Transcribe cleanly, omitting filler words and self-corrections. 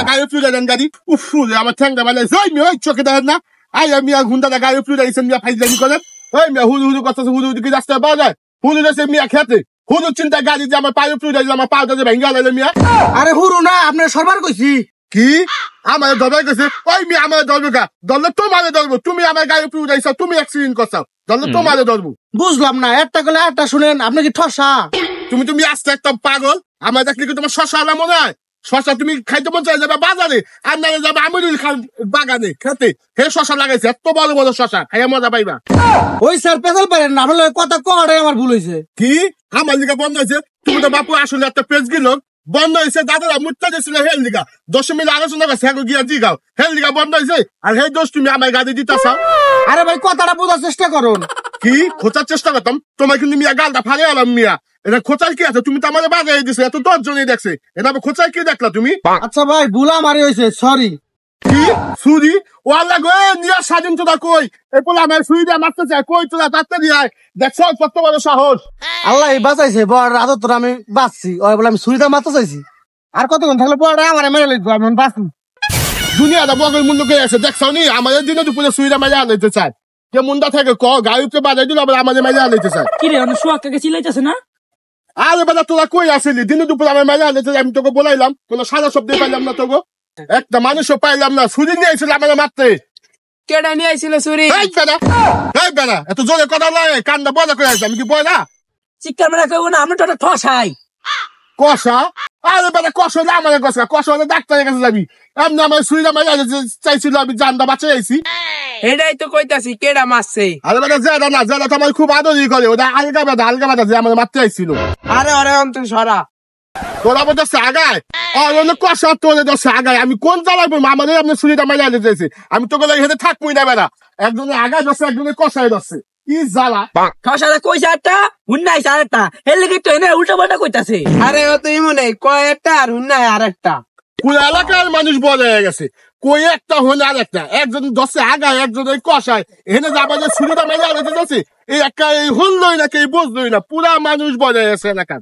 গাড়ি ফ্লুইড দেন গাড়ি উফ আমার ঠ্যাংটা বালে যাই ওই চোখে দেখেন না আই মিয়া ঘুন্টা গাড়ি ফ্লুইড আইছেন মিয়া ফাইজলামি করেন ওই মিয়া হুদু হুদু কথা হুদু হুদু কি রাস্তায় পাওয়া যায় হুদু দেশে মিয়া খেতে হুদু চিন্তা গাড়ি যে আমার পায়ে ফ্লুইড আইছে আমার পাউটা যে ভেঙ্গা লাইলে মিয়া আরে হুরু না আপনার সরবার কইছি কি আমার ধরবে গেছে ওই মিয়া আমার ধরবে গা ধরলে তোমারে ধরবো তুমি আমার গাড়ি ফ্লুইড আইছো তুমি অ্যাক্সিডেন্ট করছো ধরলে তোমারে ধরবো বুঝলাম না একটা গেলে একটা শুনেন আপনি কি ঠসা তুমি আসতে একটা পাগল আমার দেখলে কি তোমার শশা আলা মনে হয় শশা তুমি খাইতে মন চাই যাবে বাজারে আর না যাবে আমিরুল খান বাগানে খেতে হে শশা লাগাইছে এত বড় বড় শশা খাইয়া মজা পাইবা ওই স্যার পেছাল পারেন না আপনার কথা কড়ে আমার ভুল হয়েছে কি আমার লিগা বন্ধ হয়েছে তুমি তো বাপু আসলে একটা পেজ গিল বন্ধ হয়েছে দাদারা মুটটা দিয়েছিল হেল লিগা 10 মিনিট আলোচনা করছে হ্যাঁ গিয়া দিগাও হেল লিগা বন্ধ হয়েছে আর হে দোষ তুমি আমার গাড়ি দিতেছ আরে ভাই কথাটা বোঝার চেষ্টা করুন কি খোঁচার চেষ্টা করতাম তোমার কিন্তু মিয়া গালটা ফাড়ে আলাম মিয়া এটা খোঁচার কি আছে তুমি তো আমাদের বাজারে দিছো এত 10 জনই দেখছে এটা খোঁচার কি দেখলা তুমি আচ্ছা ভাই ভুলা মারি হয়েছে সরি কি সুরি ও আল্লাহ গো নিয়া স্বাধীন তোরা কই এই বলে আমার সুরি দিয়ে মারতে চায় কই তোরা তাতে দিয়ে দেখছো কত বড় সাহস আল্লাহ বাঁচাইছে বড় আদত তোরা আমি বাঁচছি ওই বলে আমি ছুরিটা মারতে চাইছি আর কতক্ষণ থাকলে পড়া আমার মেরে লিখবো আমি বাঁচি দুনিয়াটা বগল মূল্য কে আছে দেখছো নি আমাদের দিনে দুপুরে সুইরা মেরে আনাইতে চায় কে মুন্ডা থেকে ক গাড়িতে বাজাই দিল আবার আমাদের মেরে আনাইতে চায় কি রে অন্য সোয়াক্কাকে চিল্লাইতেছে না আরে বেটা তোরা কই আসিলি দিনে দুপুরে আমার মেরে আনাইতে আমি তোকে বলাইলাম কোনো সাদা শব্দ পাইলাম না তোকে একটা মানুষও পাইলাম না সুরি নিয়ে আইছিল আমার মারতে কেডা নিয়ে আইছিল চুরি এই বেটা এত জোরে কথা নয় কান্না বন্ধ করে আছে আমি কি বই না চিৎকার মেরা কেউ না আমরা তো ঠসাই কষা আরে বেটা কষা না আমার কষা হলে ডাক্তারের কাছে যাবি এমনি আমার সুইরা মেরে চাইছিল আমি জানটা বাঁচাই আইছি এটাই তো কইতাছি কেডা মারছে আরে বেটা জেদা না জেদা তো আমার খুব আদরই করে ওটা আলগা বেটা যে আমার মারতে আইছিল আরে আরে অন্তর সরা তোরা বলতে আগায় আর অন্য কষা তোলে দশে আগায় আমি কোন জ্বালাবো আমাদের আপনি সুরিটা মেরে আনতে চাইছি আমি তোকে হেঁটে থাকবোই না বেটা একজনে আগায় দশে একজনে কষায় দশে কি জ্বালা ঠসারে কইছে একটা হুন্নাই আরেকটা এর লেগে তো এনে উল্টা পাল্টা কইতাছে আরে ও তো মনে কয় একটা আর হুন্নাই আরেকটা পুরো এলাকার মানুষ বলে গেছে কই একটা হলে আর একটা একজন দশে আগায় একজন ওই কষায় এখানে যাবে যে সুরিটা মেরে আনতে চাইছি এই একটা এই হললই না কে বুঝলই না পুরা মানুষ বলে গেছে এলাকার